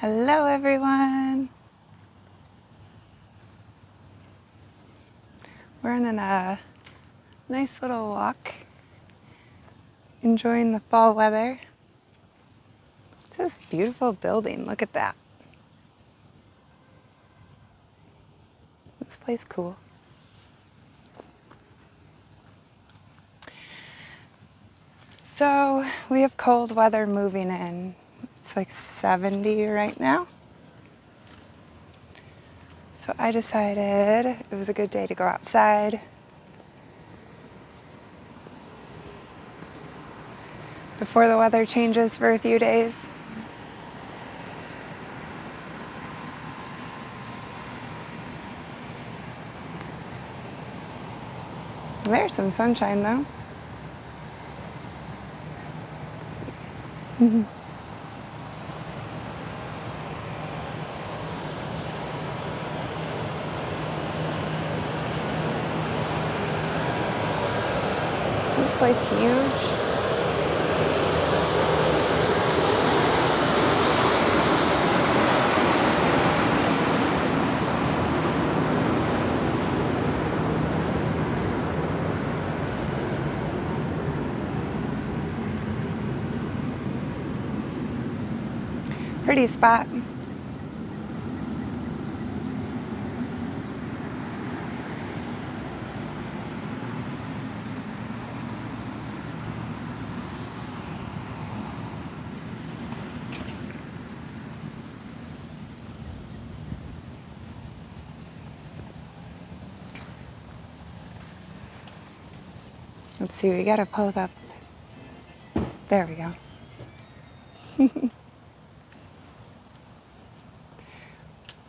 Hello everyone! We're on a nice little walk, enjoying the fall weather. It's this beautiful building, look at that. This place cool. So we have cold weather moving in. It's like 70 right now. So I decided it was a good day to go outside. Before the weather changes for a few days. There's some sunshine though. This place huge. Pretty spot. Let's see, we gotta pull it up. There we go.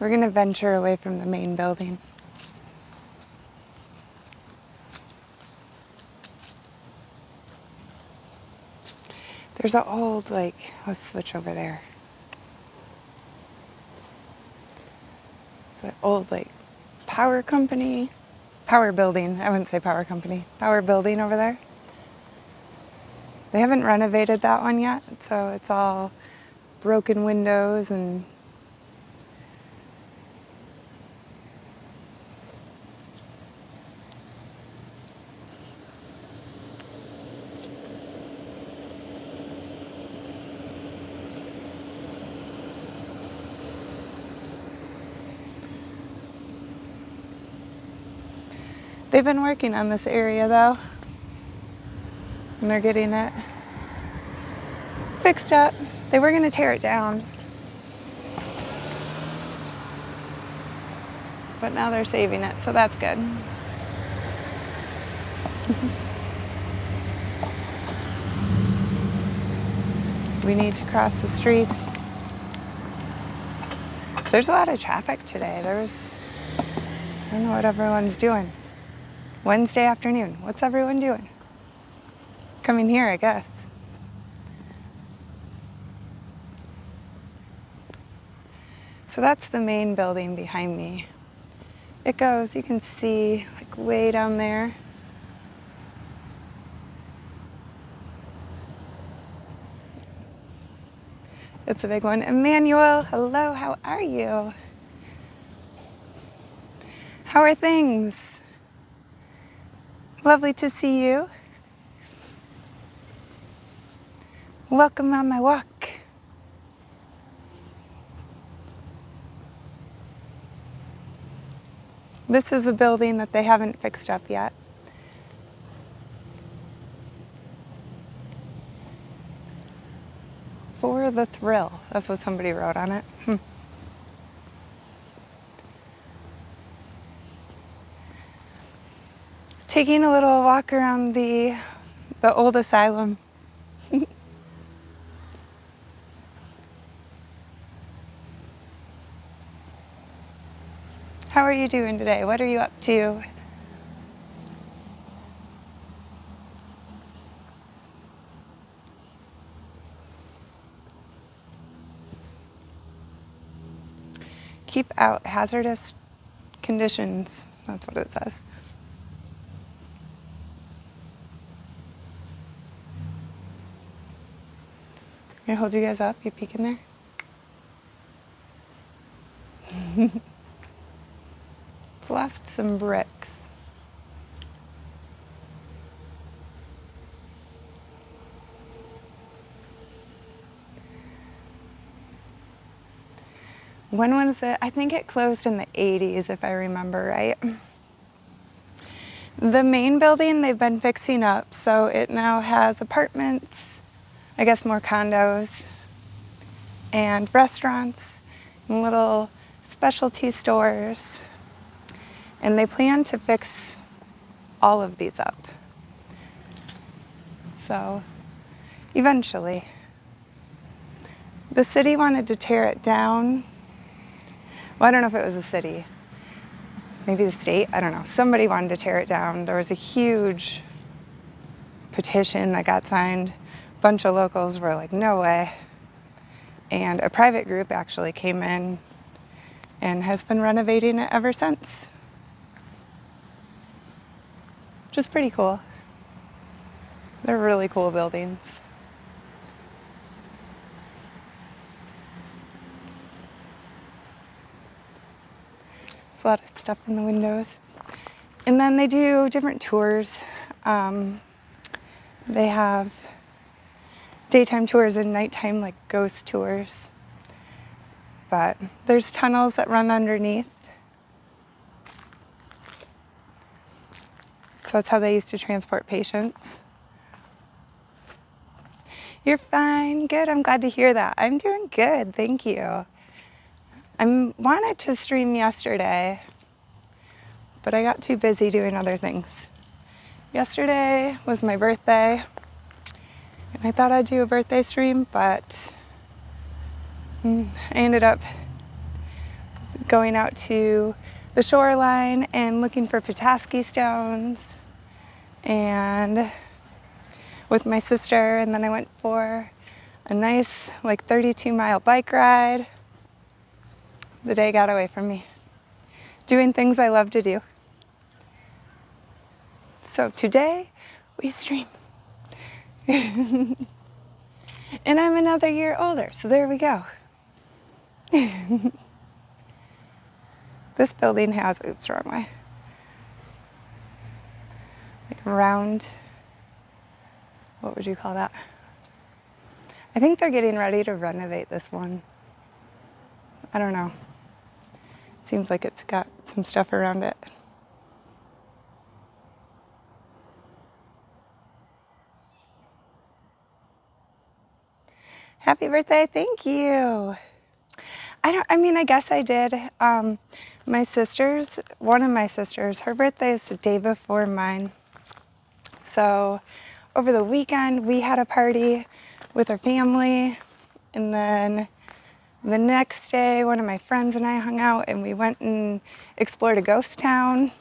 We're gonna venture away from the main building. There's an old, let's switch over there. It's an old, power company, power building. I wouldn't say power company, power building over there. They haven't renovated that one yet, so it's all broken windows and they've been working on this area though, and they're getting it fixed up. They were going to tear it down, but now they're saving it, so that's good. We need to cross the streets. There's a lot of traffic today. I don't know what everyone's doing. Wednesday afternoon, what's everyone doing? Coming here, I guess. So that's the main building behind me. It goes, you can see, way down there. It's a big one. Emmanuel, hello, how are you? How are things? Lovely to see you. Welcome on my walk. This is a building that they haven't fixed up yet. For the thrill, that's what somebody wrote on it. Taking a little walk around the old asylum. How are you doing today? What are you up to? Keep out hazardous conditions. That's what it says. Can I hold you guys up? You peek in there? It's lost some bricks. When was it? I think it closed in the 80s, if I remember right. The main building they've been fixing up, so it now has apartments, I guess more condos, and restaurants, and little specialty stores. And they plan to fix all of these up. So, eventually. The city wanted to tear it down. Well, I don't know if it was the city. Maybe the state, I don't know. Somebody wanted to tear it down. There was a huge petition that got signed. A bunch of locals were like, no way. And a private group actually came in and has been renovating it ever since. Which is pretty cool. They're really cool buildings. A lot of stuff in the windows. And then they do different tours. They have daytime tours and nighttime like ghost tours. But there's tunnels that run underneath. So that's how they used to transport patients. You're fine. Good. I'm glad to hear that. I'm doing good. Thank you. I wanted to stream yesterday, but I got too busy doing other things. Yesterday was my birthday, and I thought I'd do a birthday stream, but I ended up going out to the shoreline and looking for Petoskey stones, and with my sister, and then I went for a nice, like 32-mile bike ride. The day got away from me. Doing things I love to do. So today, we stream. And I'm another year older, so there we go. This building has, oops, wrong way. Like a round, what would you call that? I think they're getting ready to renovate this one. I don't know. Seems like it's got some stuff around it. Happy birthday, thank you. I guess I did. My sister's, one of my sisters, her birthday is the day before mine. So over the weekend, we had a party with our family, and then the next day, one of my friends and I hung out and we went and explored a ghost town.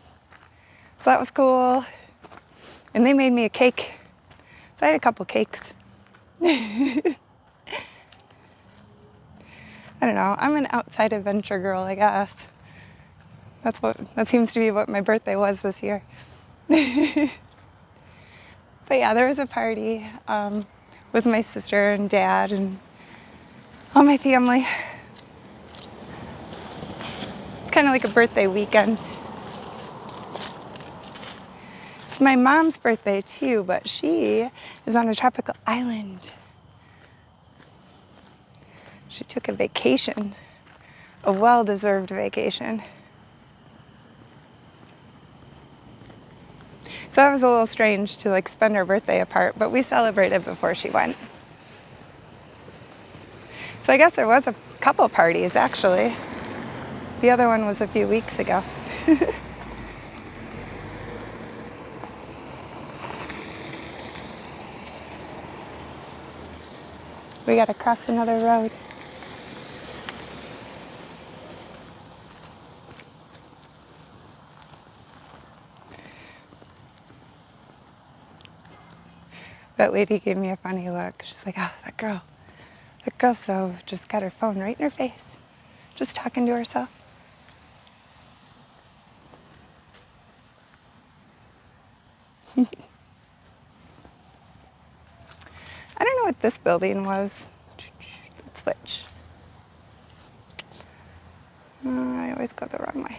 So that was cool. And they made me a cake. So I had a couple cakes. I don't know, I'm an outside adventure girl, I guess. That seems to be what my birthday was this year. But yeah, there was a party with my sister and dad and all my family. It's kind of like a birthday weekend. It's my mom's birthday too, but she is on a tropical island. She took a vacation, a well-deserved vacation. So that was a little strange to like spend our birthday apart, but we celebrated before she went. So I guess there was a couple parties actually. The other one was a few weeks ago. We gotta cross another road. That lady gave me a funny look. She's like, oh, that girl so just got her phone right in her face. Just talking to herself. I don't know what this building was. Let's switch. I go the wrong way.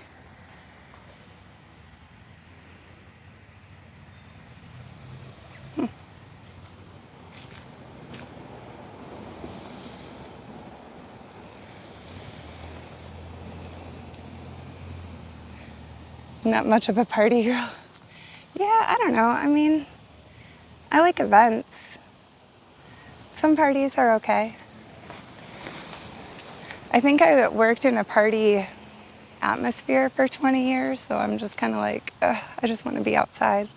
Not much of a party girl. Yeah, I don't know. I mean, I like events. Some parties are okay. I think I worked in a party atmosphere for 20 years, so I'm just kind of like, I just want to be outside.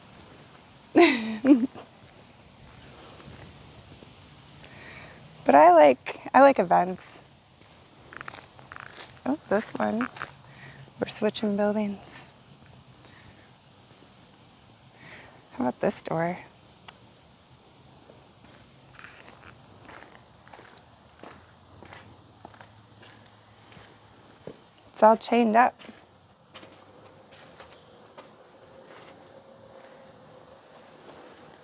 But I like events. Oh, this one. We're switching buildings. How about this door? It's all chained up.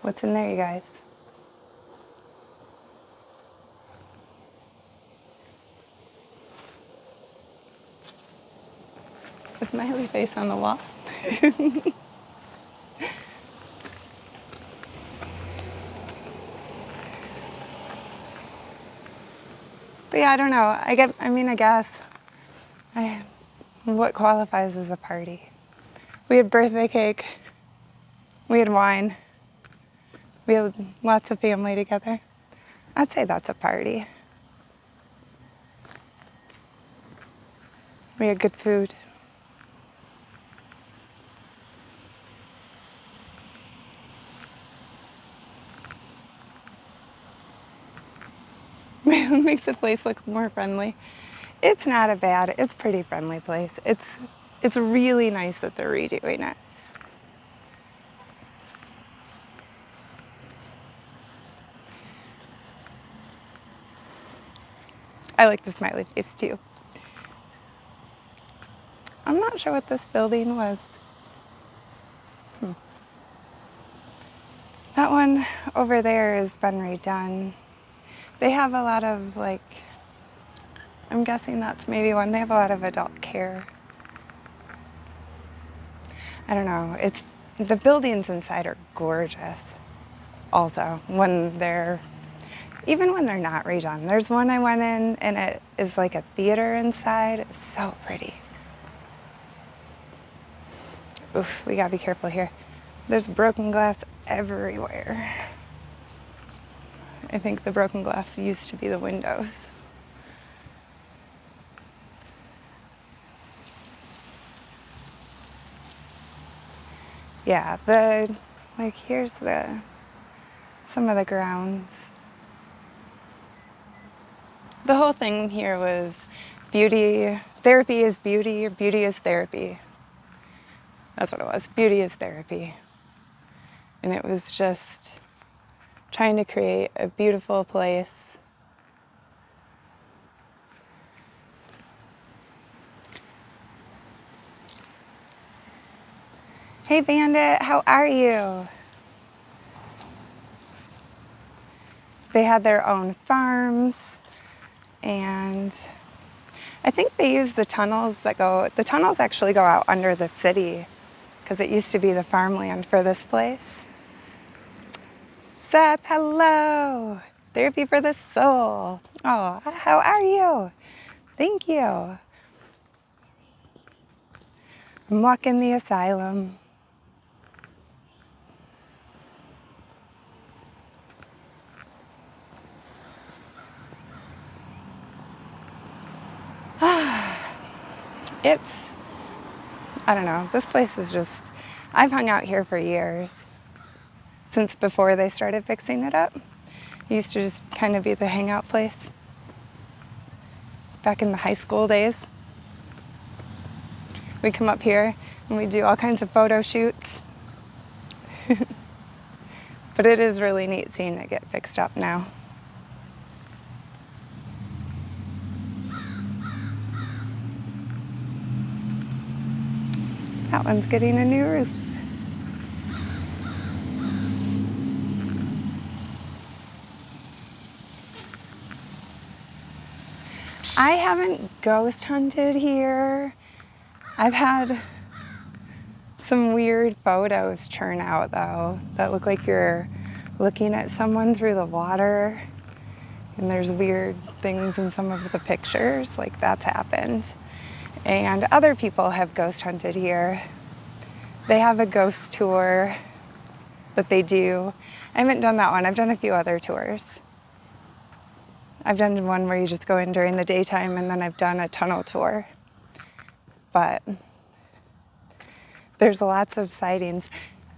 What's in there, you guys? A smiley face on the wall. But yeah, I don't know. I guess what qualifies as a party? We had birthday cake. We had wine. We had lots of family together. I'd say that's a party. We had good food. It makes the place look more friendly. It's not it's a pretty friendly place. It's really nice that they're redoing it. I like the smiley face too. I'm not sure what this building was. That one over there has been redone. They have a lot of I'm guessing that's maybe one. They have a lot of adult care. I don't know. The buildings inside are gorgeous. Also, even when they're not redone. There's one I went in and it is like a theater inside. It's so pretty. Oof, we gotta be careful here. There's broken glass everywhere. I think the broken glass used to be the windows. Yeah, here's some of the grounds. The whole thing here was beauty. Therapy is beauty, or beauty is therapy. That's what it was. Beauty is therapy. And it was just trying to create a beautiful place. Hey Bandit, how are you? They had their own farms, and I think they use the tunnels the tunnels actually go out under the city, because it used to be the farmland for this place. Seth, hello! Therapy for the soul. Oh, how are you? Thank you. I'm walking the asylum. I don't know, this place is just, I've hung out here for years, since before they started fixing it up. It used to just kind of be the hangout place back in the high school days. We come up here and we do all kinds of photo shoots. But it is really neat seeing it get fixed up now. That one's getting a new roof. I haven't ghost hunted here. I've had some weird photos turn out though that look like you're looking at someone through the water, and there's weird things in some of the pictures, like that's happened. And other people have ghost hunted here. They have a ghost tour that they do. I haven't done that one. I've done a few other tours. I've done one where you just go in during the daytime, and then I've done a tunnel tour. But there's lots of sightings.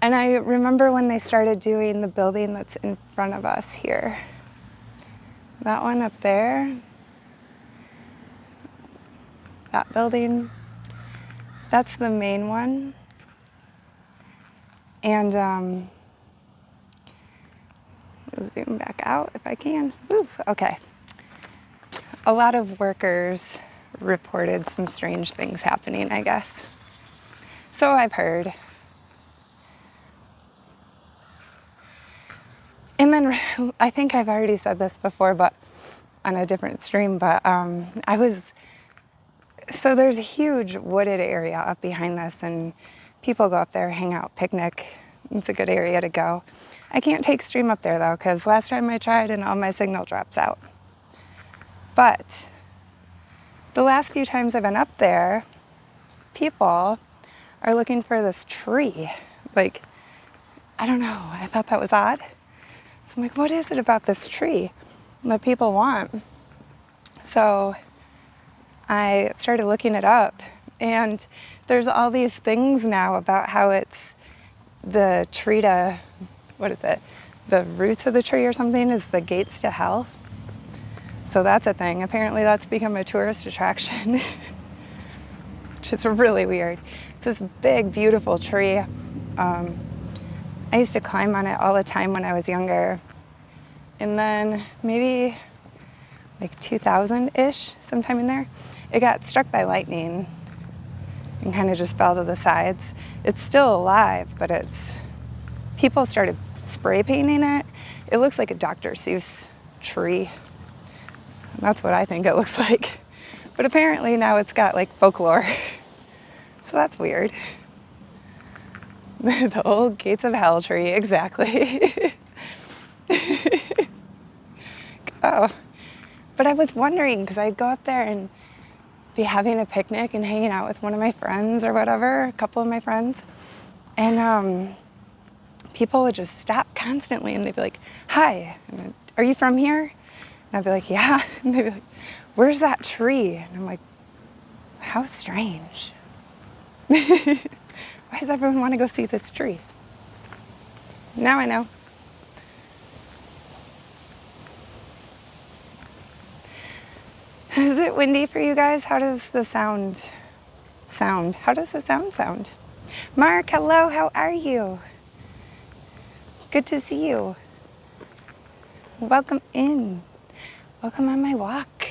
And I remember when they started doing the building that's in front of us here. That one up there, that building, that's the main one. And I'll zoom back out if I can. Woo, okay. A lot of workers reported some strange things happening, I guess. So I've heard. And then I think I've already said this before, but on a different stream, but so there's a huge wooded area up behind this, and people go up there, hang out, picnic. It's a good area to go. I can't take stream up there though, because last time I tried and all my signal drops out. But the last few times I've been up there, people are looking for this tree. Like, I don't know, I thought that was odd. So I'm like, what is it about this tree that people want? So I started looking it up, and there's all these things now about how it's the tree to, what is it? The roots of the tree or something is the gates to hell. So that's a thing. Apparently that's become a tourist attraction, which is really weird. It's this big, beautiful tree. I used to climb on it all the time when I was younger. And then maybe like 2000-ish, sometime in there, it got struck by lightning and kind of just fell to the sides. It's still alive, but people started spray painting it. It looks like a Dr. Seuss tree. And that's what I think it looks like. But apparently now it's got like folklore. So that's weird. The old gates of hell tree, exactly. Oh, but I was wondering, because I'd go up there and be having a picnic and hanging out with one of my friends or whatever, a couple of my friends, and people would just stop constantly, and they'd be like, "Hi, are you from here?" And I'd be like, "Yeah," and they'd be like, "Where's that tree?" And I'm like, how strange. Why does everyone want to go see this tree? Now I know. Is it windy for you guys? How does the sound sound? How does the sound sound? Mark, hello, how are you? Good to see you. Welcome in. Welcome on my walk.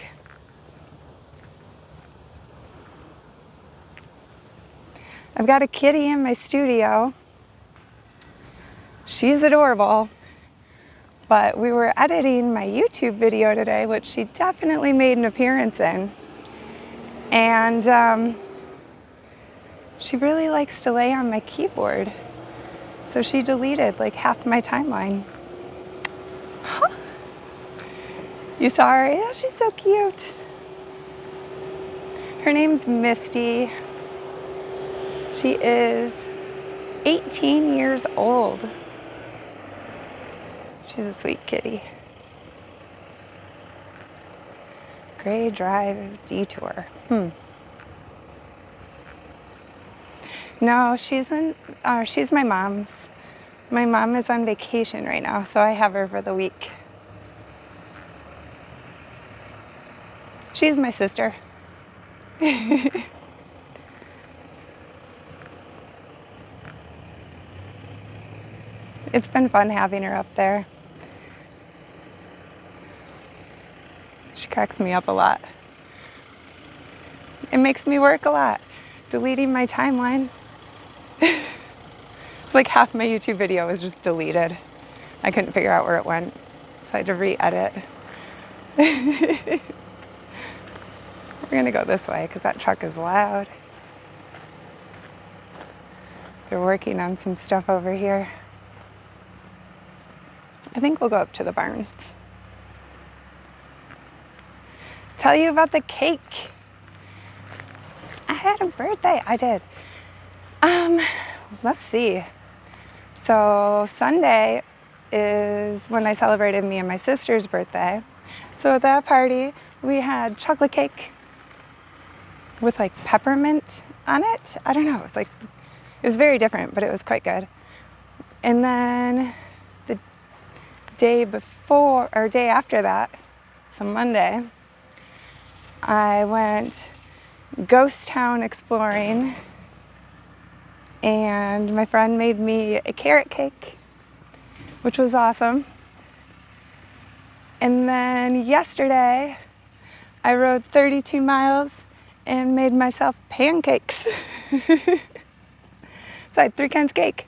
I've got a kitty in my studio. She's adorable. But we were editing my YouTube video today, which she definitely made an appearance in. And she really likes to lay on my keyboard. So she deleted like half my timeline. Huh. You saw her? Yeah, she's so cute. Her name's Misty. She is 18 years old. She's a sweet kitty. Gray Drive Detour. No, she's my mom's. My mom is on vacation right now, so I have her for the week. She's my sister. It's been fun having her up there. She cracks me up a lot. It makes me work a lot, deleting my timeline. It's like half my YouTube video was just deleted. I couldn't figure out where it went, so I had to re-edit. We're gonna go this way because that truck is loud. They're working on some stuff over here. I think we'll go up to the barns. Tell you about the cake. I had a birthday. I did. Let's see. So Sunday is when I celebrated me and my sister's birthday. So at that party, we had chocolate cake with like peppermint on it. I don't know. It was very different, but it was quite good. And then the day before or day after that, so Monday, I went ghost town exploring, and my friend made me a carrot cake, which was awesome. And then yesterday, I rode 32 miles and made myself pancakes. So I had 3 kinds of cake.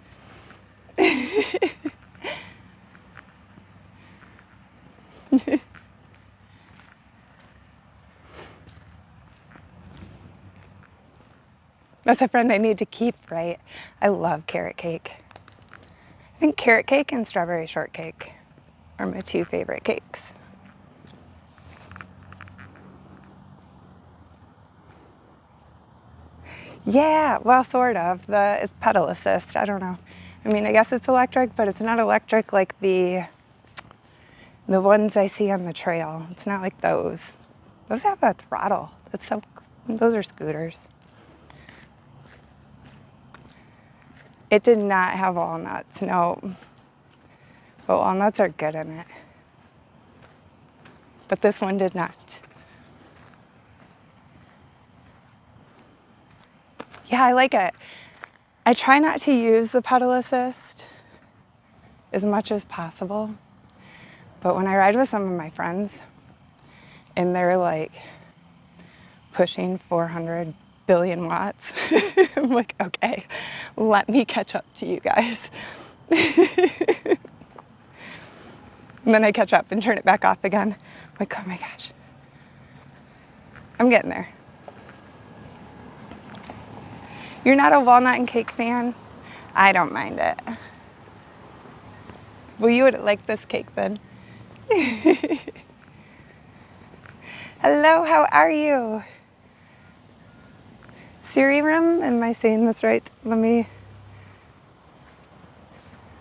That's a friend I need to keep, right? I love carrot cake. I think carrot cake and strawberry shortcake are my 2 favorite cakes. Yeah, well, sort of. It's pedal assist. I don't know. I mean, I guess it's electric, but it's not electric like the ones I see on the trail. It's not like those. Those have a throttle. Those are scooters. It did not have walnuts, no. But walnuts are good in it. But this one did not. Yeah, I like it. I try not to use the pedal assist as much as possible. But when I ride with some of my friends and they're like pushing 400 billion watts, I'm like, okay, let me catch up to you guys. And then I catch up and turn it back off again. I'm like, oh my gosh. I'm getting there. You're not a walnut and cake fan? I don't mind it. Well, you would like this cake then. Hello, how are you? Siriram? Am I saying this right?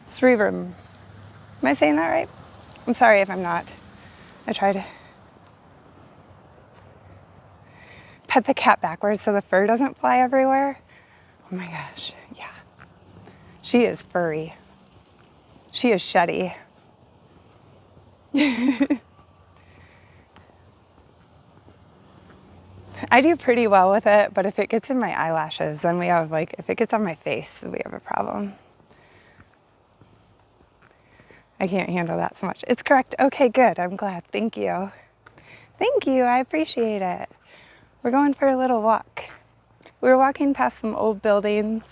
Sriram. Am I saying that right? I'm sorry if I'm not. I try to pet the cat backwards so the fur doesn't fly everywhere. Oh my gosh, yeah. She is furry. She is sheddy. I do pretty well with it, but if it gets in my eyelashes, then we have if it gets on my face, we have a problem. I can't handle that so much. It's correct. Okay, good. I'm glad. Thank you. Thank you. I appreciate it. We're going for a little walk. We were walking past some old buildings.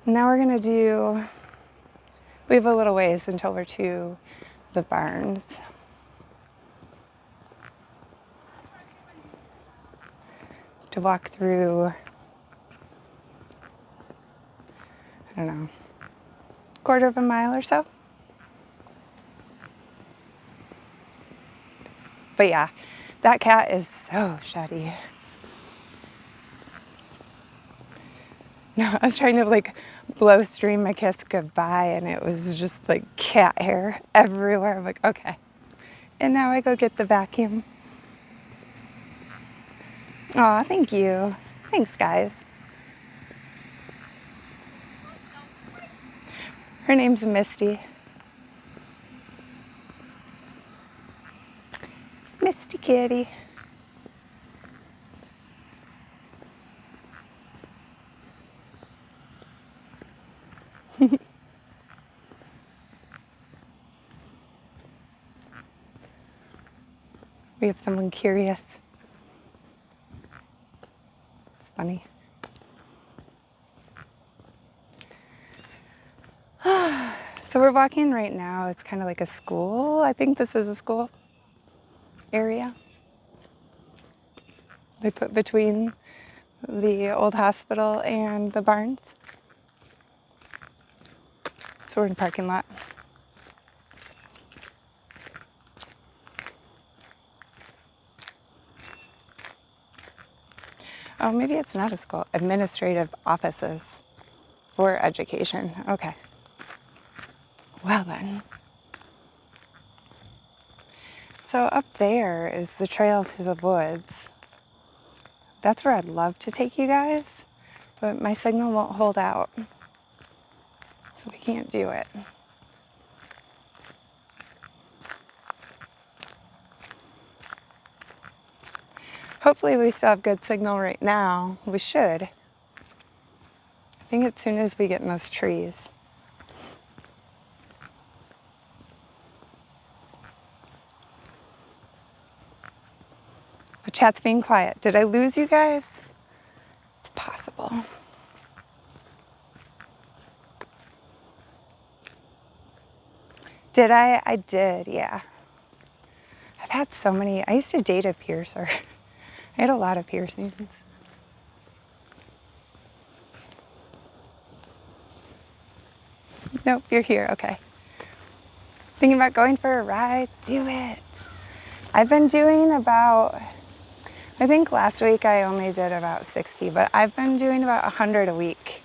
Now we're going to we have a little ways until we're to the barns. To walk through, I don't know, quarter of a mile or so. But yeah, that cat is so sheddy. No, I was trying to blow stream my kiss goodbye, and it was just cat hair everywhere. I'm like, okay. And now I go get the vacuum. Aw, thank you. Thanks, guys. Her name's Misty. Misty kitty. We have someone curious. It's funny. So we're walking right now. It's kind of like a school. I think this is a school area. They put between the old hospital and the barns. So we're in the parking lot. Oh, maybe it's not a school. Administrative offices for education. Okay. Well then. So up there is the trail to the woods. That's where I'd love to take you guys, but my signal won't hold out. So we can't do it. Hopefully we still have good signal right now. We should. I think as soon as we get in those trees. The chat's being quiet. Did I lose you guys? It's possible. Did I? I did, yeah. I've had so many. I used to date a piercer. I had a lot of piercings. Nope, you're here, okay. Thinking about going for a ride? Do it. I've been doing about, I think last week I only did about 60, but I've been doing about 100 a week.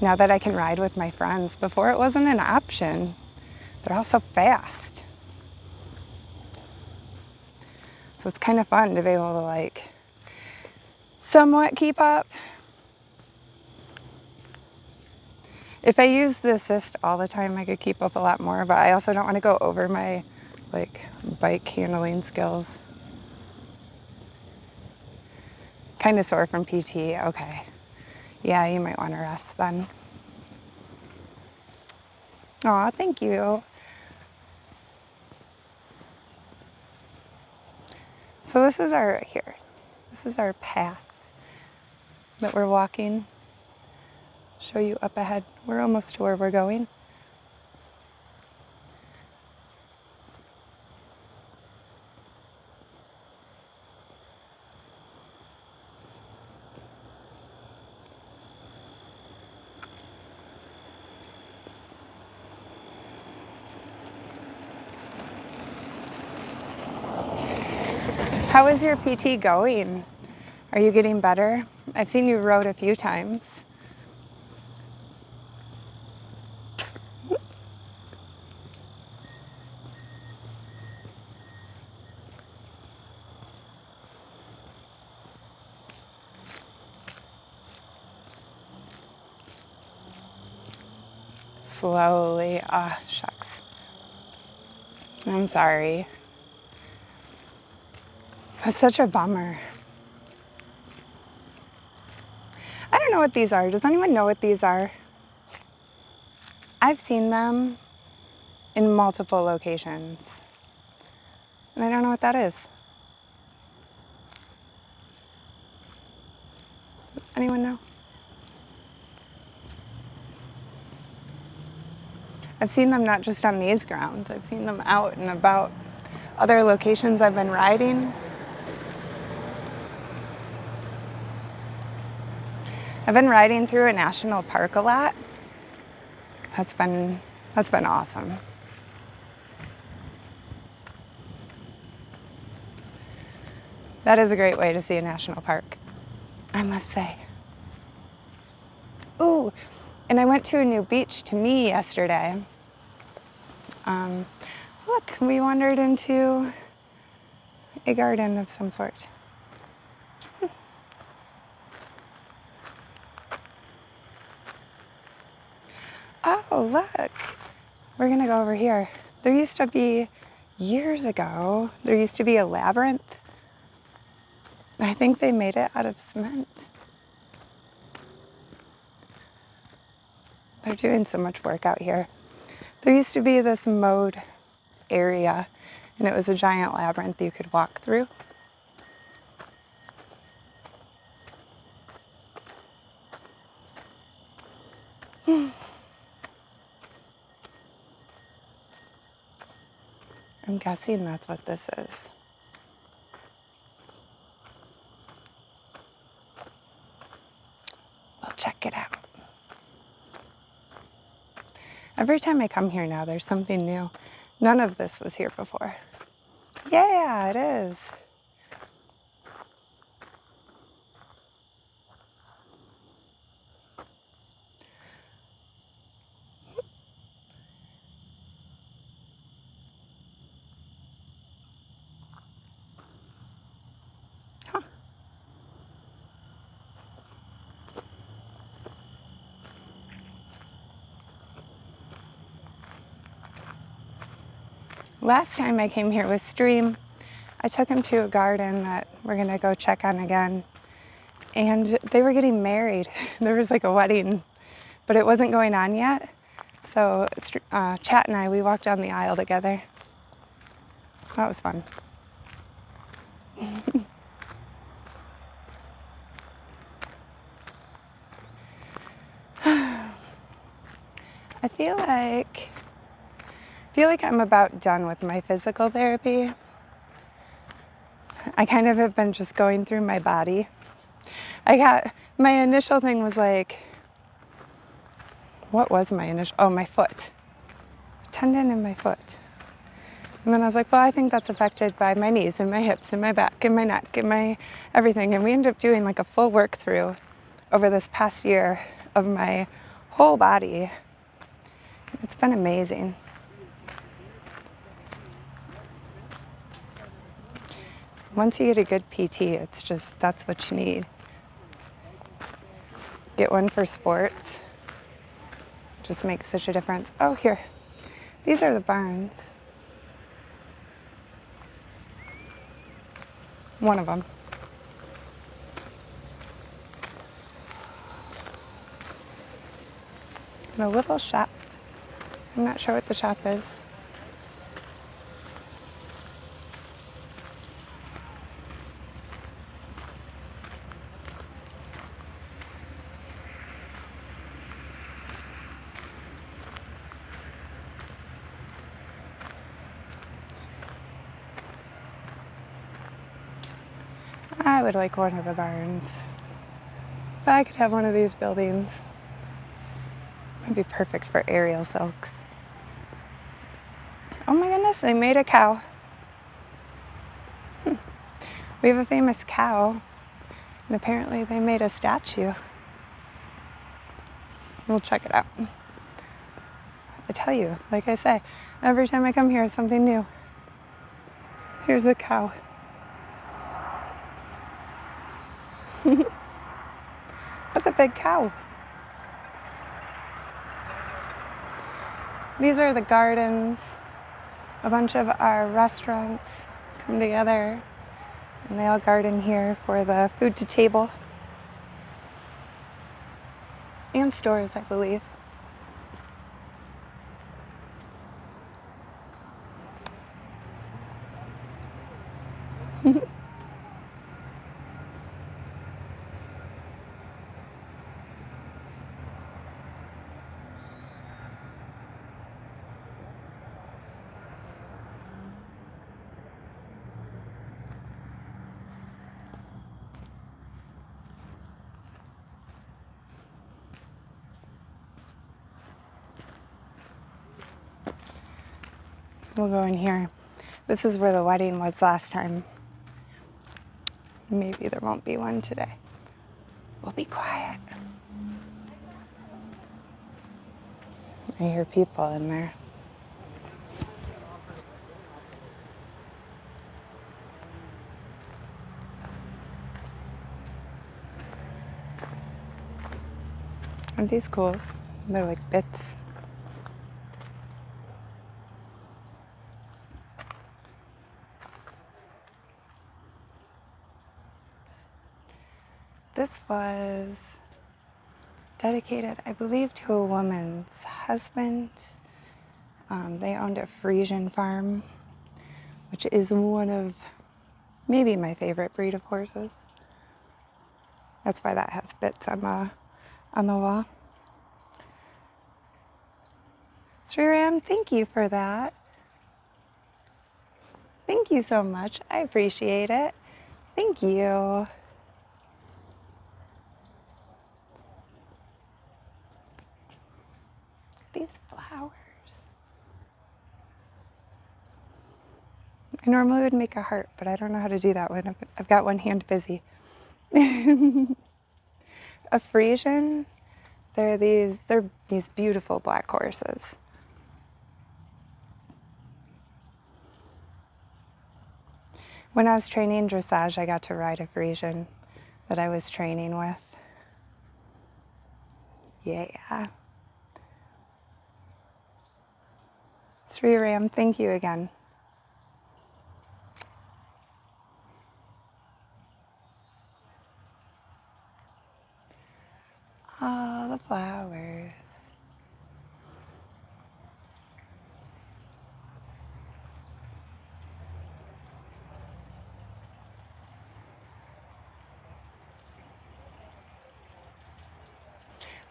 Now that I can ride with my friends. Before it wasn't an option. They're all so fast. So it's kind of fun to be able to like somewhat keep up. If I use the assist all the time, I could keep up a lot more, but I also don't want to go over my like bike handling skills. Kind of sore from PT, okay. Yeah, you might want to rest then. Aw, thank you. So this is our, here, this is our path that we're walking. Show you up ahead. We're almost to where we're going. How is your PT going? Are you getting better? I've seen you rode a few times. Slowly. Ah, shucks. I'm sorry. That's such a bummer. I don't know what these are. Does anyone know what these are? I've seen them in multiple locations. And I don't know what that is. Anyone know? I've seen them not just on these grounds. I've seen them out and about other locations I've been riding. I've been riding through a national park a lot. That's been awesome. That is a great way to see a national park, I must say. Ooh, and I went to a new beach to me yesterday. Look, we wandered into a garden of some sort. Oh, look, we're gonna go over here. There used to be, years ago, there used to be a labyrinth. I think they made it out of cement. They're doing so much work out here. There used to be this mowed area, and it was a giant labyrinth you could walk through. I'm guessing that's what this is. Check it out. Every time I come here now, there's something new. None of this was here before. Yeah, it is. Huh. Last time I came here with Stream, I took him to a garden that we're gonna go check on again. And they were getting married. There was like a wedding, but it wasn't going on yet. So Chat and I, we walked down the aisle together. That was fun. I feel like I'm about done with my physical therapy. I kind of have been just going through my body. My initial thing was like, what was my initial? Oh, my foot. Tendon in my foot. And then I was like, well, I think that's affected by my knees and my hips and my back and my neck and my everything. And we ended up doing like a full work through over this past year of my whole body. It's been amazing. Once you get a good PT, it's just, that's what you need. Get one for sports. Just makes such a difference. Oh, here. These are the barns. One of them. And a little shop. I'm not sure what the shop is. I would like one of the barns. If I could have one of these buildings, it'd be perfect for aerial silks. Oh my goodness, they made a cow. We have a famous cow, and apparently they made a statue. We'll check it out. I tell you, like I say, every time I come here, it's something new. Here's a cow. That's a big cow. These are the gardens. A bunch of our restaurants come together and they all garden here for the food to table. And stores, I believe. We'll go in here. This is where the wedding was last time. Maybe there won't be one today. We'll be quiet. I hear people in there. Aren't these cool? They're like bits. This was dedicated, I believe, to a woman's husband. They owned a Frisian farm, which is one of maybe my favorite breed of horses. That's why that has bits on the wall. Sriram, thank you for that. Thank you so much. I appreciate it. Thank you. normally would make a heart, but I don't know how to do that when I've got one hand busy. A Frisian, they're these beautiful black horses. When I was training dressage, I got to ride a Frisian that I was training with. Yeah. Sri Ram, thank you again. All the flowers.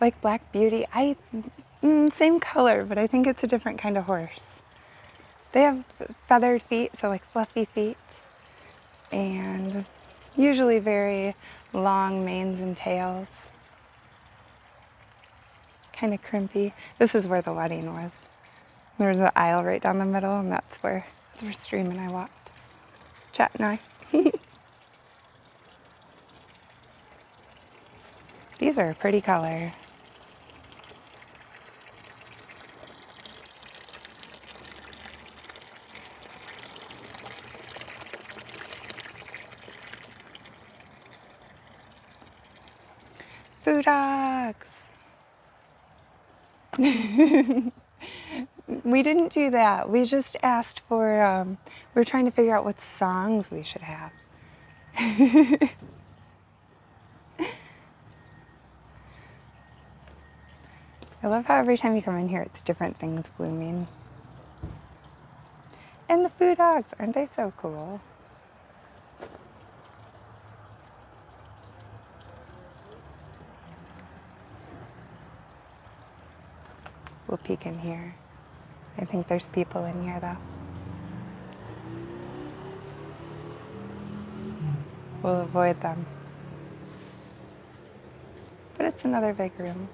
Like Black Beauty, same color, but I think it's a different kind of horse. They have feathered feet, so like fluffy feet, and usually very long manes and tails. Kind of crimpy. This is where the wedding was. There's an aisle right down the middle, and that's where Stream and I walked. Chat and I. These are a pretty color. Food dogs. We didn't do that. We just asked for, we were trying to figure out what songs we should have. I love how every time you come in here, it's different things blooming. And the food dogs, aren't they so cool? We'll peek in here. I think there's people in here though. We'll avoid them. But it's another big room.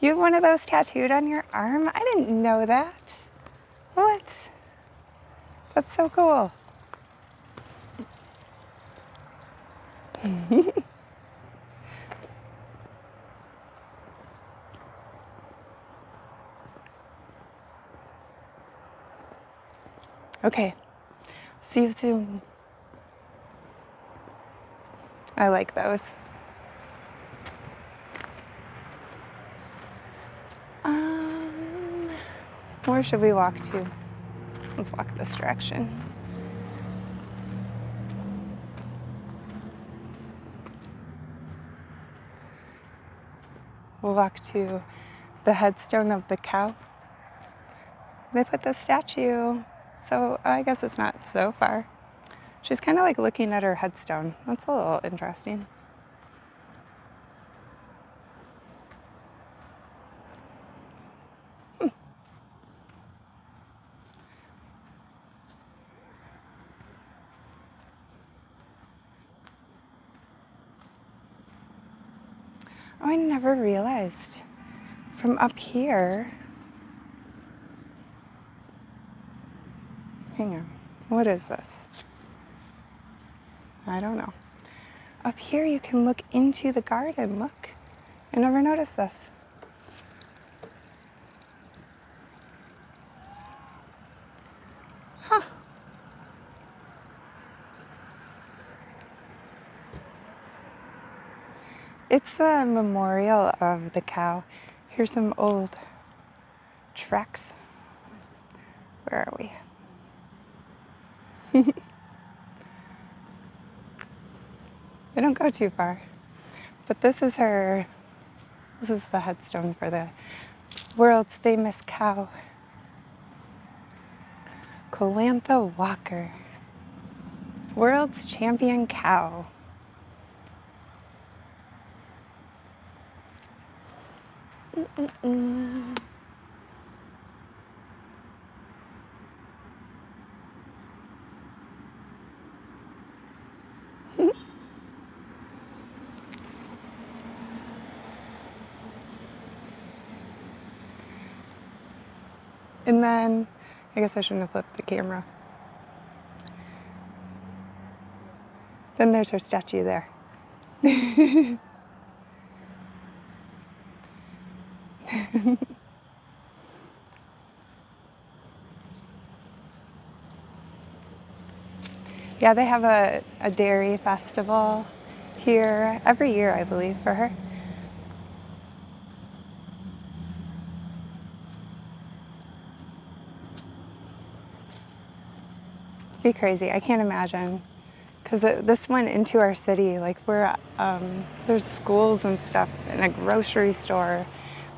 You have one of those tattooed on your arm? I didn't know that. What? That's so cool. Okay, see you soon. I like those. Where should we walk to? Let's walk this direction. We'll walk to the headstone of the cow. They put the statue, so I guess it's not so far. She's kind of like looking at her headstone. That's a little interesting. Oh, I never realized from up here. Hang on, what is this? I don't know. Up here you can look into the garden, look. I never noticed this. Huh. It's the memorial of the cow. Here's some old tracks. Where are we? They don't go too far. But this is the headstone for the world's famous cow. Colantha Walker. World's champion cow. And then, I guess I shouldn't have flipped the camera. Then there's her statue there. Yeah, they have a dairy festival here every year, I believe, for her. Be crazy. I can't imagine. Because this went into our city, like there's schools and stuff and a grocery store,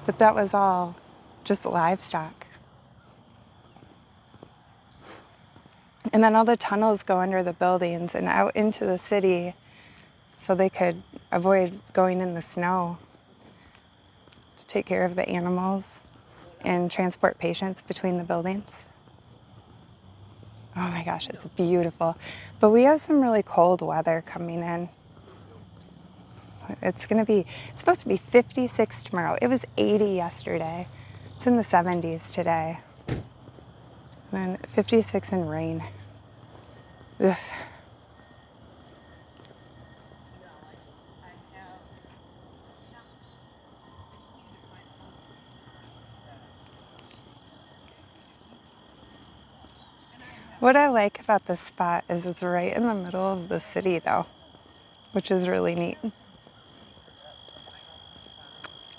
but that was all just livestock. And then all the tunnels go under the buildings and out into the city so they could avoid going in the snow to take care of the animals and transport patients between the buildings. Oh my gosh, it's beautiful. But we have some really cold weather coming in. It's supposed to be 56 tomorrow. It was 80 yesterday. It's in the 70s today. And then 56 and rain. Ugh. What I like about this spot is it's right in the middle of the city though, which is really neat. I'm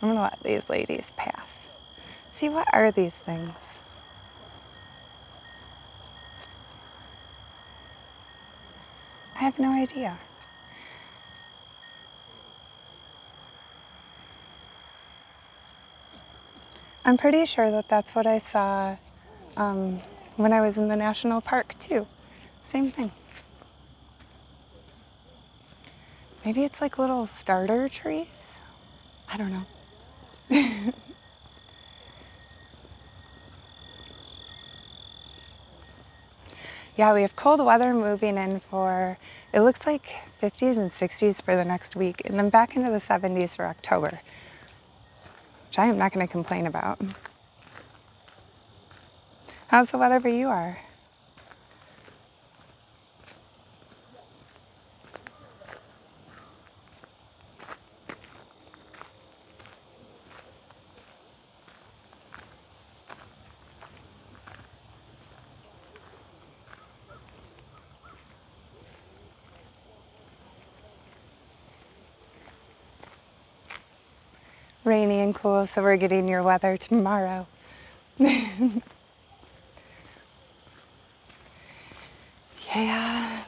gonna let these ladies pass. See, what are these things? I have no idea. I'm pretty sure that that's what I saw when I was in the national park too. Same thing. Maybe it's like little starter trees? I don't know. Yeah, we have cold weather moving in for, it looks like 50s and 60s for the next week, and then back into the 70s for October, which I am not going to complain about. How's the weather where you are? Rainy and cool, so we're getting your weather tomorrow. Yeah,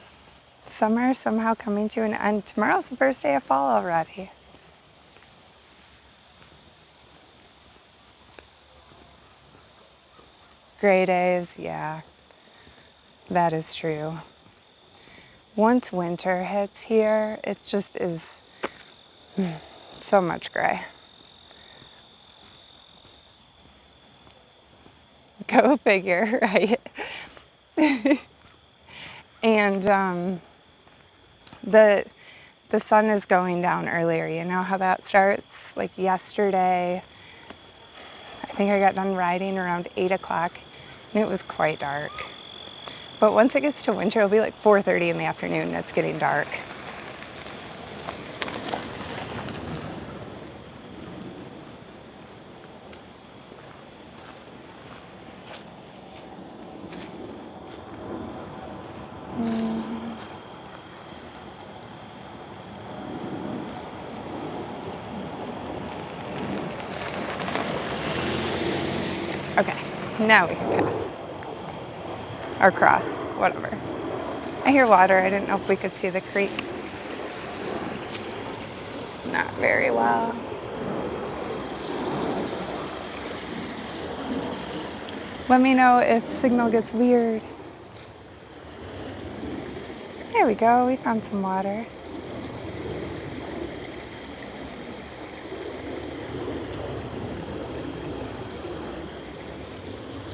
summer somehow coming to an end. Tomorrow's the first day of fall already. Gray days, yeah, that is true. Once winter hits here, it just is so much gray. Go figure, right? And the sun is going down earlier. You know how that starts? Like yesterday, I think I got done riding around 8 o'clock and it was quite dark. But once it gets to winter, it'll be like 4:30 in the afternoon and it's getting dark. Okay, now we can pass. Or cross, whatever. I hear water. I didn't know if we could see the creek. Not very well. Let me know if signal gets weird. There we go, we found some water.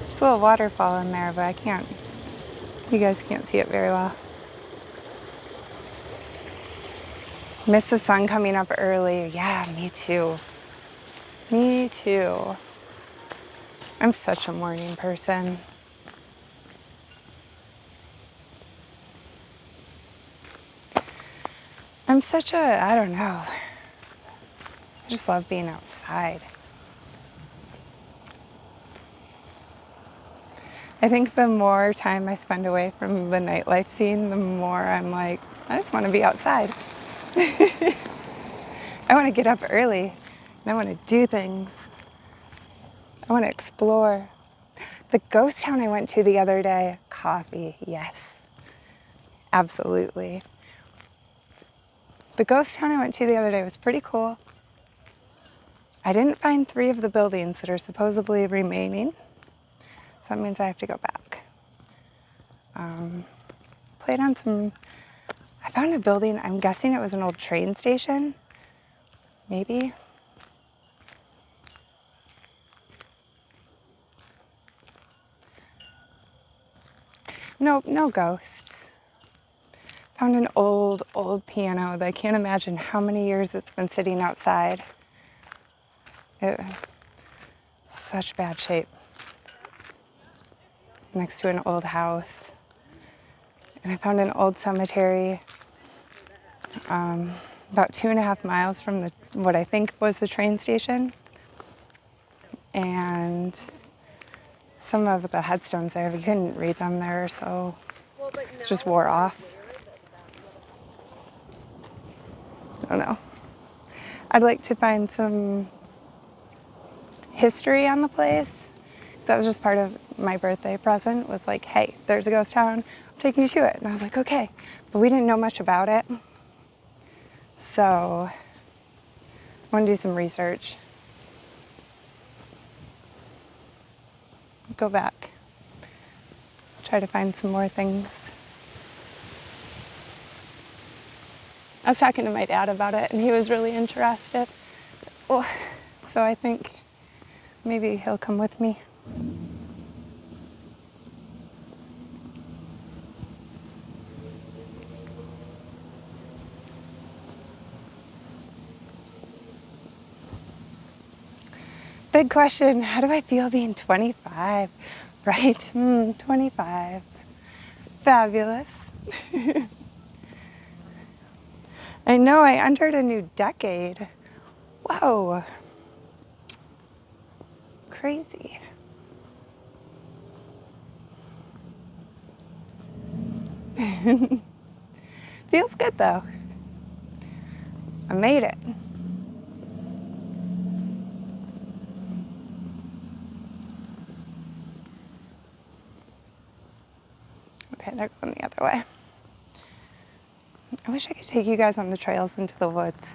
There's a little waterfall in there, but you guys can't see it very well. Miss the sun coming up early. Yeah, me too. Me too. I'm such a morning person. I don't know. I just love being outside. I think the more time I spend away from the nightlife scene, the more I'm like, I just want to be outside. I want to get up early and I want to do things. I want to explore. The ghost town I went to the other day, coffee, yes, absolutely. The ghost town I went to the other day was pretty cool. I didn't find 3 of the buildings that are supposedly remaining, so that means I have to go back. Played on some, I found a building, I'm guessing it was an old train station, maybe. No ghosts. Found an old piano that I can't imagine how many years it's been sitting outside. Such bad shape. Next to an old house. And I found an old cemetery about 2.5 miles from what I think was the train station. And some of the headstones there, we couldn't read them there, so it just wore off. I don't know. I'd like to find some history on the place. That was just part of my birthday present, was like, hey, there's a ghost town, I'm taking you to it. And I was like, okay. But we didn't know much about it. So I want to do some research. Go back. Try to find some more things. I was talking to my dad about it and he was really interested. Oh, so I think maybe he'll come with me. Big question, how do I feel being 25? Right, 25. Fabulous. I know I entered a new decade. Whoa. Crazy. Feels good though. I made it. Okay, they're going the other way. I wish I could take you guys on the trails into the woods.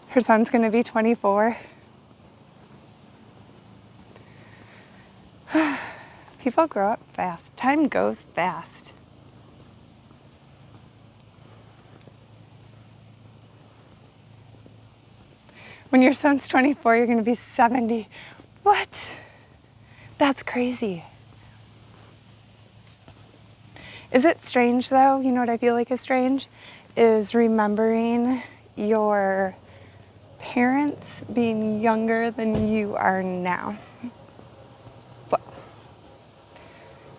Her son's gonna be 24. People grow up fast. Time goes fast. When your son's 24, you're gonna be 70. What? That's crazy. Is it strange though? You know what I feel like is strange? Is remembering your parents being younger than you are now. Well,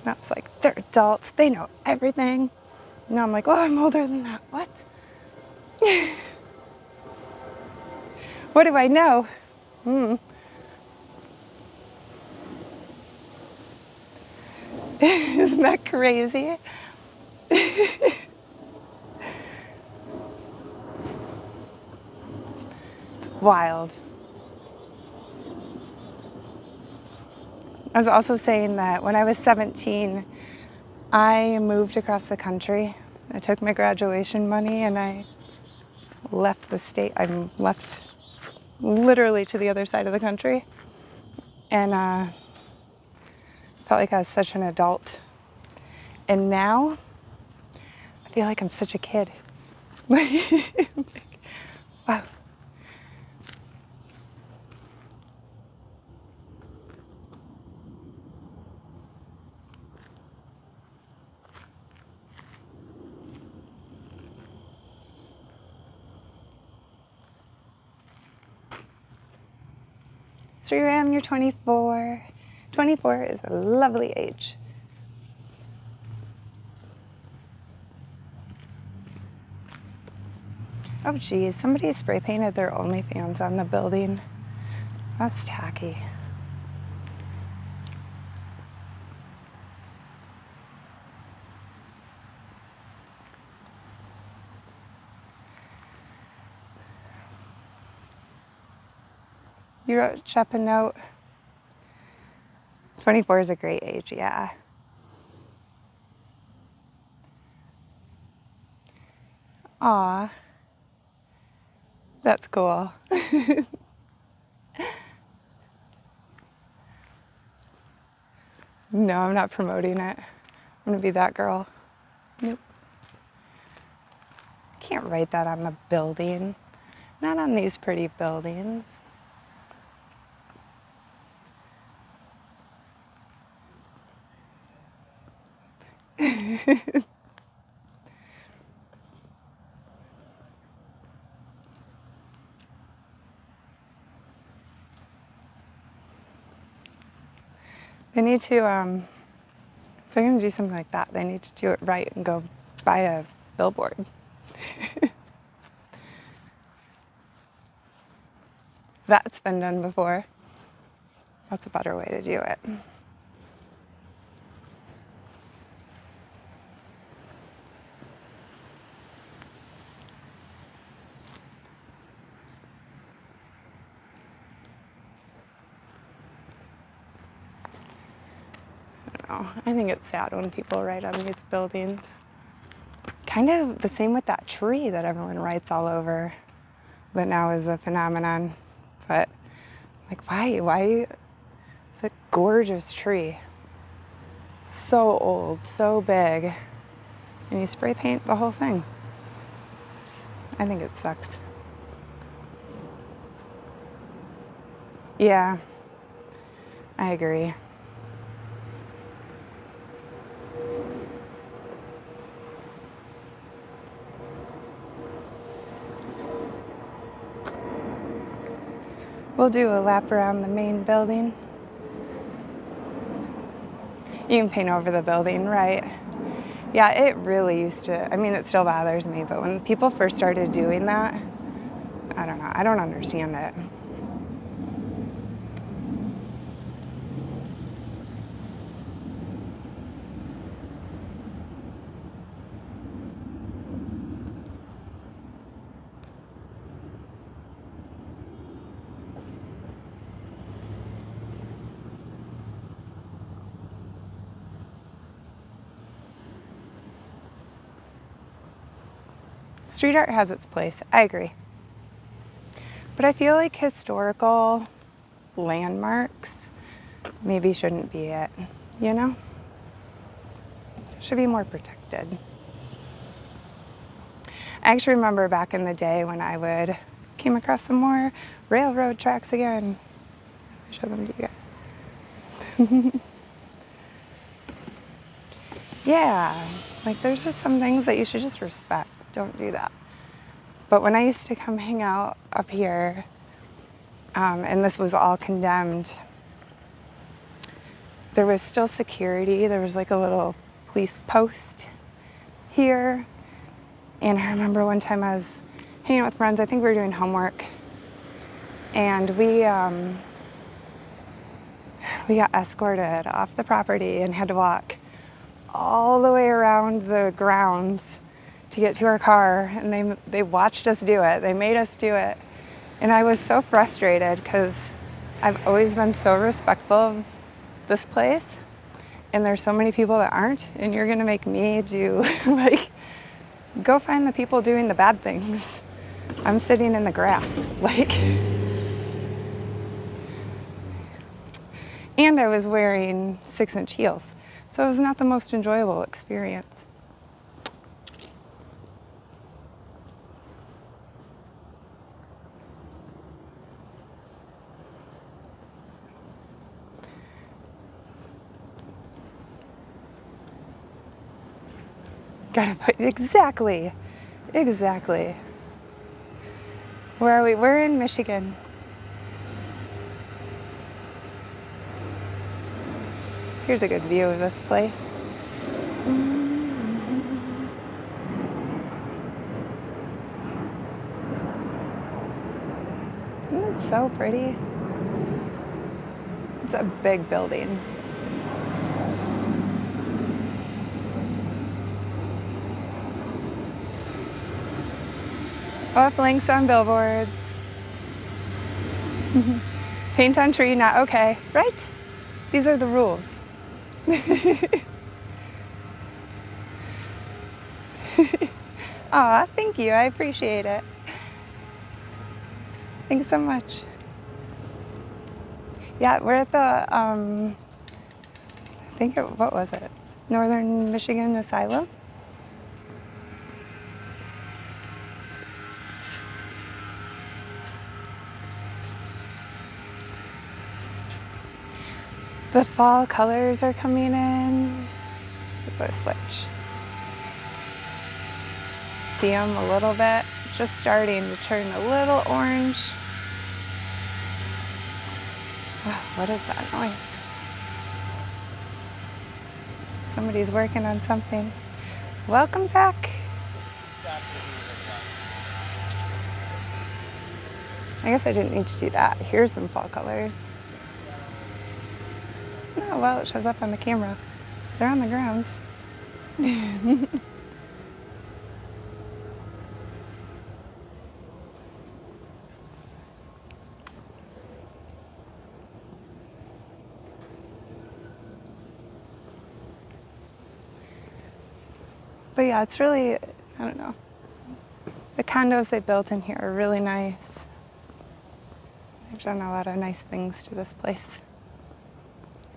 I was like, they're adults, they know everything. Now I'm like, oh, I'm older than that. What? What do I know? Isn't that crazy? It's wild. I was also saying that when I was 17, I moved across the country. I took my graduation money and I left the state. I left literally to the other side of the country. And felt like I was such an adult. And now I feel like I'm such a kid. Wow. Ram, you're 24. 24 is a lovely age. Oh geez, somebody spray painted their OnlyFans on the building. That's tacky. You wrote Shep a note. 24 is a great age, yeah. Aw, that's cool. No, I'm not promoting it. I'm gonna be that girl. Nope. Can't write that on the building. Not on these pretty buildings. They need to, if they're going to do something like that, they need to do it right and go buy a billboard. That's been done before. That's a better way to do it. I think it's sad when people write on these buildings. Kind of the same with that tree that everyone writes all over, but now is a phenomenon. But like, why? It's a gorgeous tree. So old, so big, and you spray paint the whole thing. I think it sucks. Yeah, I agree. We'll do a lap around the main building. You can paint over the building, right? Yeah, it really used to, I mean, it still bothers me, but when people first started doing that, I don't know, I don't understand it. Street art has its place, I agree. But I feel like historical landmarks maybe shouldn't be it, you know? Should be more protected. I actually remember back in the day when I came across some more railroad tracks again. I'll show them to you guys. Yeah, like there's just some things that you should just respect. Don't do that. But when I used to come hang out up here, and this was all condemned, there was still security. There was like a little police post here. And I remember one time I was hanging out with friends. I think we were doing homework. And we got escorted off the property and had to walk all the way around the grounds to get to our car, and they watched us do it. They made us do it. And I was so frustrated because I've always been so respectful of this place, and there's so many people that aren't, and you're gonna make me do, like, go find the people doing the bad things. I'm sitting in the grass, like. And I was wearing 6-inch heels, so it was not the most enjoyable experience. Gotta put, exactly. Where are we? We're in Michigan. Here's a good view of this place. Isn't it so pretty? It's a big building. Off links on billboards. Paint on tree, not okay, right? These are the rules. Aw, thank you, I appreciate it. Thanks so much. Yeah, we're at the, I think what was it? Northern Michigan Asylum? The fall colors are coming in. Let's switch. See them a little bit, just starting to turn a little orange. Oh, what is that noise? Somebody's working on something. Welcome back. I guess I didn't need to do that. Here's some fall colors. Oh, well, it shows up on the camera. They're on the ground. But yeah, it's really, I don't know. The condos they built in here are really nice. They've done a lot of nice things to this place.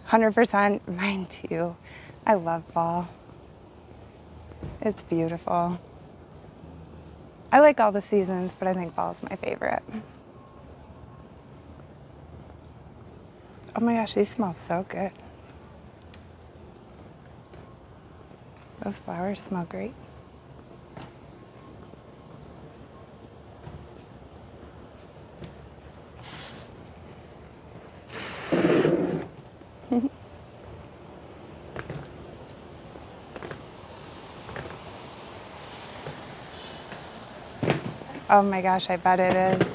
100% mine too. I love fall. It's beautiful. I like all the seasons, but I think fall is my favorite. Oh my gosh, these smell so good. Those flowers smell great. Oh my gosh, I bet it is.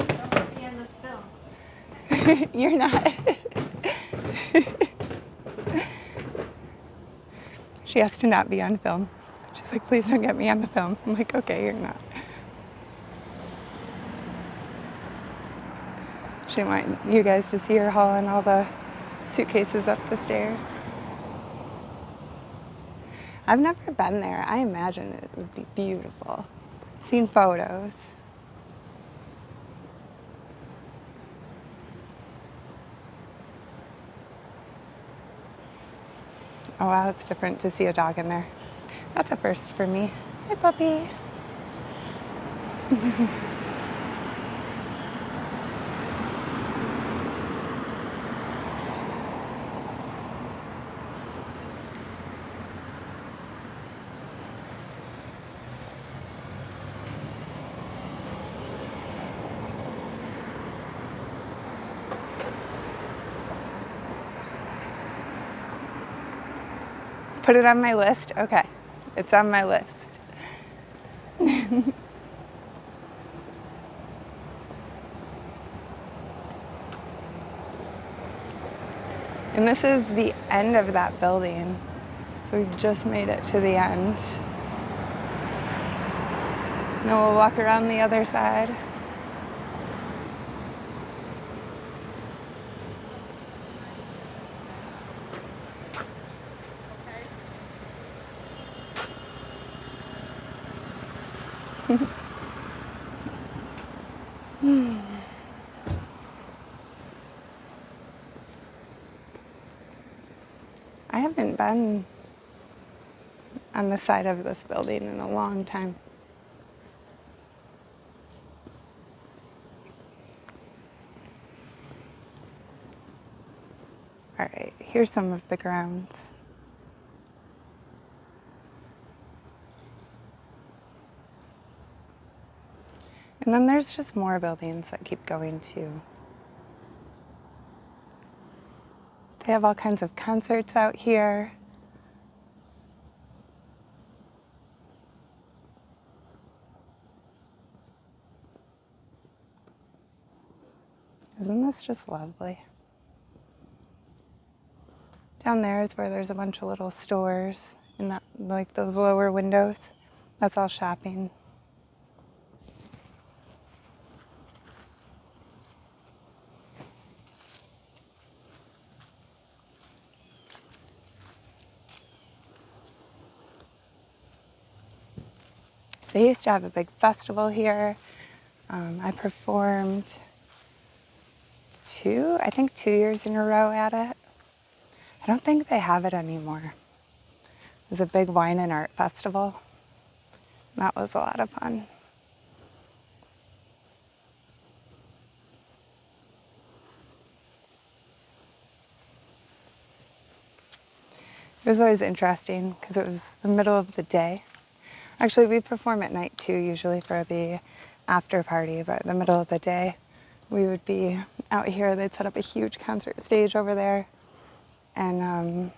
Don't be in the film. You're not. She has to not be on film. She's like, please don't get me on the film. I'm like, okay, you're not. She didn't want you guys to see her hauling all the suitcases up the stairs. I've never been there. I imagine it would be beautiful. Seen photos. Oh wow, it's different to see a dog in there. That's a first for me. Hi, puppy. Put it on my list? Okay, it's on my list. And this is the end of that building. So we've just made it to the end. Now we'll walk around the other side. I haven't been on the side of this building in a long time. All right, here's some of the grounds. And then there's just more buildings that keep going too. They have all kinds of concerts out here. Isn't this just lovely? Down there is where there's a bunch of little stores in that, like those lower windows. That's all shopping. They used to have a big festival here. I performed I think 2 years in a row at it. I don't think they have it anymore. It was a big wine and art festival. That was a lot of fun. It was always interesting because it was the middle of the day. Actually, we perform at night too, usually for the after party, but the middle of the day, we would be out here. They'd set up a huge concert stage over there. And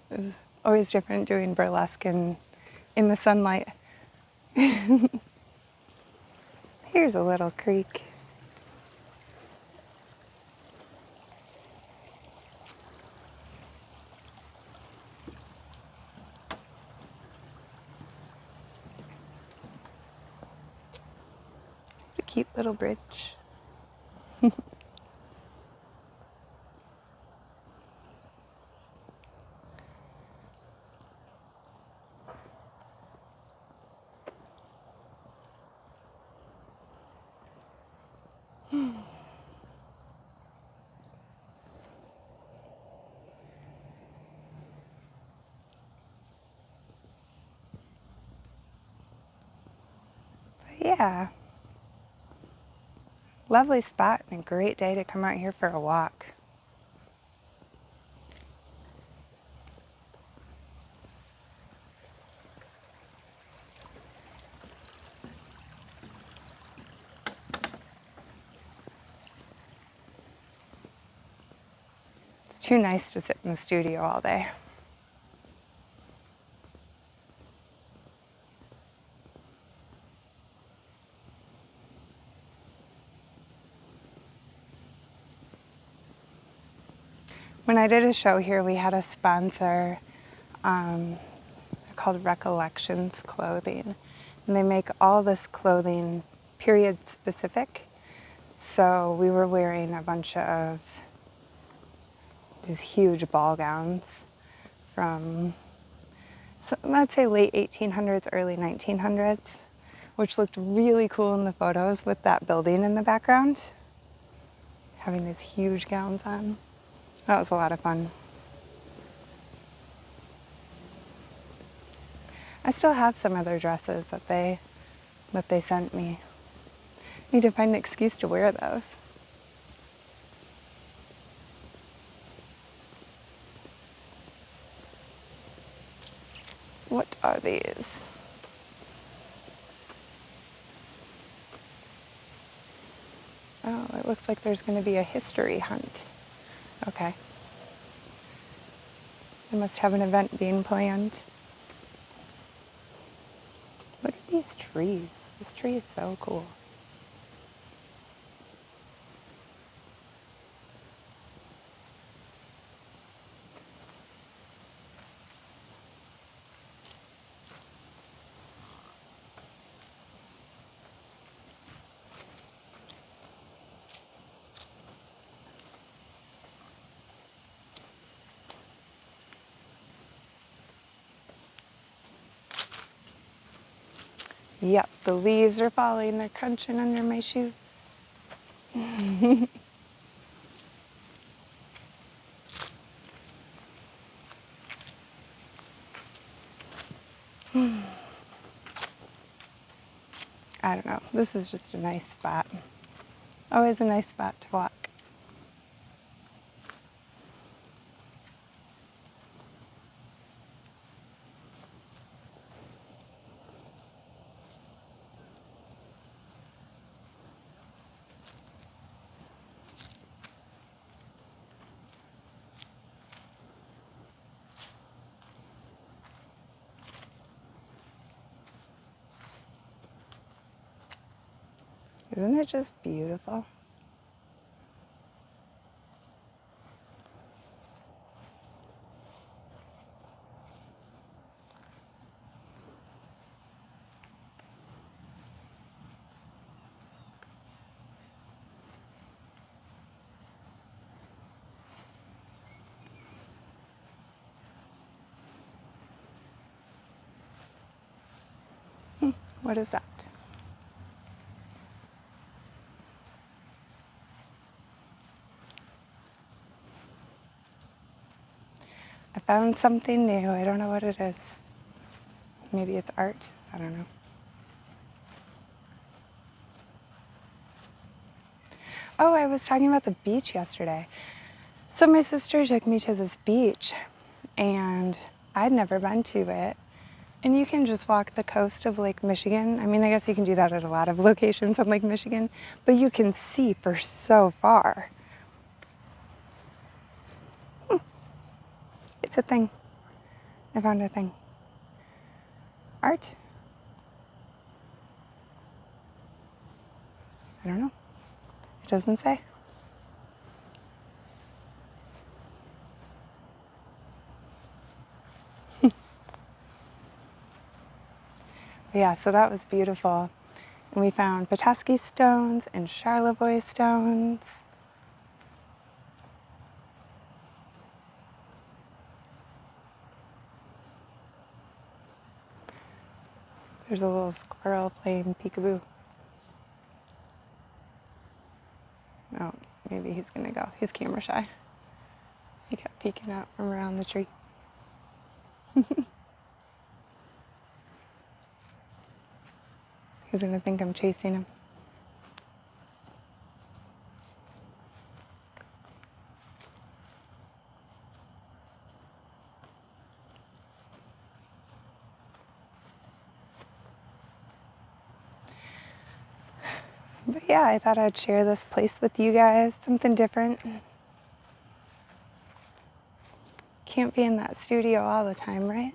it was always different doing burlesque in the sunlight. Here's a little creek. A cute little bridge. Yeah, lovely spot and a great day to come out here for a walk. It's too nice to sit in the studio all day. When I did a show here, we had a sponsor. They're called Recollections Clothing, and they make all this clothing period specific. So we were wearing a bunch of these huge ball gowns from, so let's say late 1800s, early 1900s, which looked really cool in the photos with that building in the background, having these huge gowns on. That was a lot of fun. I still have some of their dresses that they sent me. Need to find an excuse to wear those. What are these? Oh, it looks like there's going to be a history hunt. Okay. They must have an event being planned. Look at these trees. This tree is so cool. Yep, the leaves are falling. They're crunching under my shoes. I don't know. This is just a nice spot. Always a nice spot to walk. Isn't it just beautiful? What is that? I found something new. I don't know what it is. Maybe it's art. I don't know. Oh, I was talking about the beach yesterday. So my sister took me to this beach, and I'd never been to it. And you can just walk the coast of Lake Michigan. I mean, I guess you can do that at a lot of locations on Lake Michigan, but you can see for so far. It's a thing. I found a thing. Art? I don't know. It doesn't say. Yeah, so that was beautiful. And we found Petoskey stones and Charlevoix stones. There's a little squirrel playing peekaboo. Oh, maybe he's gonna go. He's camera shy. He kept peeking out from around the tree. He's gonna think I'm chasing him. But yeah, I thought I'd share this place with you guys, something different. Can't be in that studio all the time, right?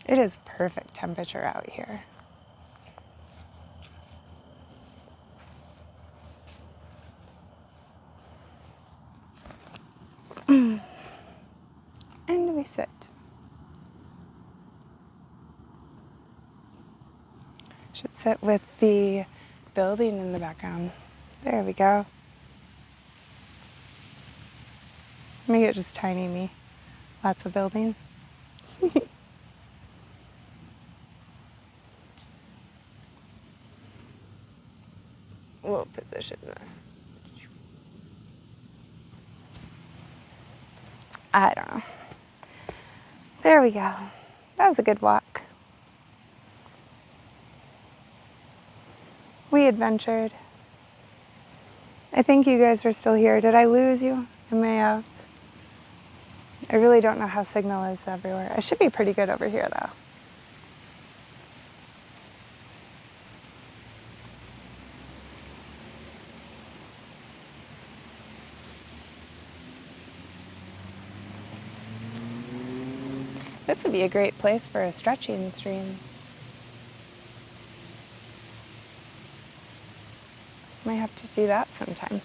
It is perfect temperature out here. And we sit. Should sit with the building in the background. There we go. Make it just tiny me. Lots of building. We'll position this. I don't know. There we go. That was a good walk. We adventured. I think you guys were still here. Did I lose you? I really don't know how signal is everywhere. I should be pretty good over here though. This would be a great place for a stretching stream. Might have to do that sometime.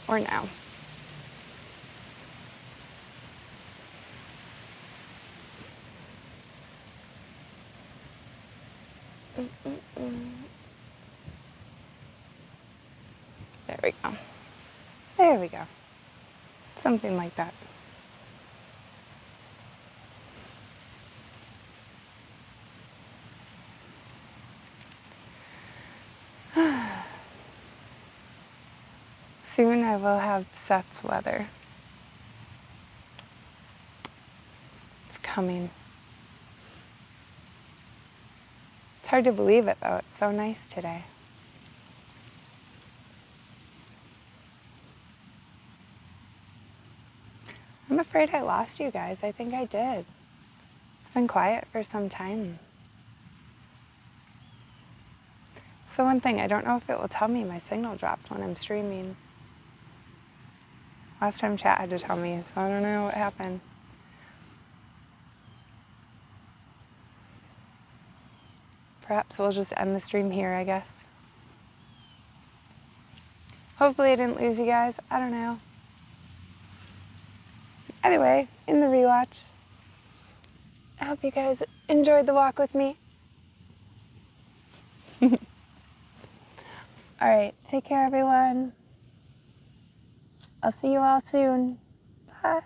Or now. There we go. There we go. Something like that. Soon I will have Seth's weather. It's coming. It's hard to believe it though. It's so nice today. I'm afraid I lost you guys. I think I did. It's been quiet for some time. That's the one thing. I don't know if it will tell me my signal dropped when I'm streaming. Last time chat had to tell me, so I don't know what happened. Perhaps we'll just end the stream here, I guess. Hopefully I didn't lose you guys. I don't know. Anyway, in the rewatch, I hope you guys enjoyed the walk with me. Alright, take care everyone. I'll see you all soon. Bye.